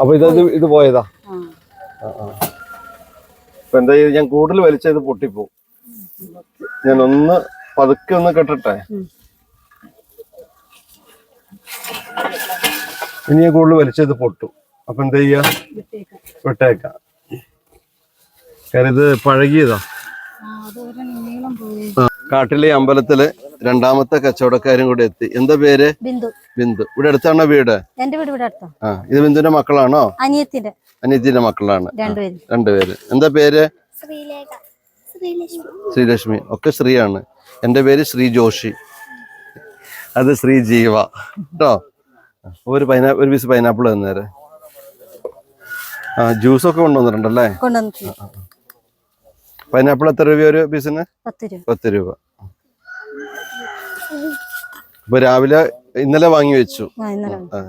അപ്പൊ ഇത് പോയതാ. അപ്പൊ എന്താ ഞാൻ കൂടുതൽ വലിച്ചത് പൊട്ടിപ്പോവും. ഞാൻ പതുക്കെ ഒന്ന് കെട്ടട്ടെ. ഇനി ഞാൻ കൂടുതൽ വലിച്ചത് പൊട്ടും. അപ്പൊ എന്താ ചെയ്യാ? വിട്ടേക്കാം. കാരണം ഇത് പഴകിയതാ. കാട്ടിലെ അമ്പലത്തില് രണ്ടാമത്തെ കച്ചവടക്കാരും കൂടെ എത്തി. എന്താ പേര്? ബിന്ദു. ബിന്ദു. ഇവിടെ അടുത്താണോ വീട്? എന്റെ വീട് ഇവിടെ അടുത്താ. ഇത് ബിന്ദുവിന്റെ മക്കളാണോ? അനിയത്തിന്റെ മക്കളാണ് രണ്ടുപേര്. എന്താ പേര്? ശ്രീലക്ഷ്മി. ഒക്കെ ശ്രീയാണ്. എന്റെ പേര് ശ്രീ ജോഷി. അത് ശ്രീ ജീവ കേട്ടോ. ഒരു പീസ് പൈനാപ്പിൾ തന്നേരെ. ജ്യൂസൊക്കെ കൊണ്ടുവന്നിട്ടുണ്ടല്ലേ? പൈനാപ്പിൾ എത്ര രൂപ ഒരു പീസിന്? 10 രൂപ. അപ്പൊ രാവിലെ ഇന്നലെ വാങ്ങി വെച്ചു.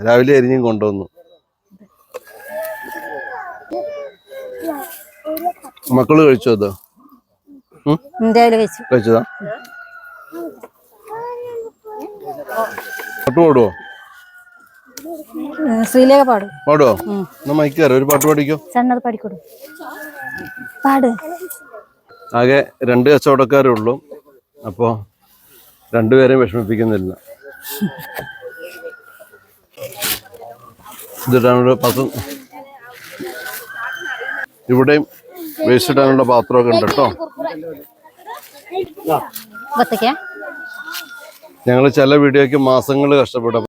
രാവിലെ എരിഞ്ഞും കൊണ്ടുവന്നു. മക്കള് കഴിച്ചോ? അത് കഴിച്ചതാ. പാട്ട് പാടുവോ? ശ്രീലേഖ പാടും. പാടുവോ? മൈക്ക് കയറി ഒരു പാട്ട് പാടിക്കോ. ആകെ 2 കച്ചവടക്കാരേ ഉള്ളൂ. അപ്പോ രണ്ടുപേരെയും വിഷമിപ്പിക്കുന്നില്ല. ഇതിടാനുള്ള പാത്രം, ഇവിടെയും വേസ്റ്റ് ഇടാനുള്ള പാത്രമൊക്കെ ഉണ്ട് കേട്ടോ. ഞങ്ങൾ ചില വീഡിയോക്ക് മാസങ്ങൾ കഷ്ടപ്പെടും.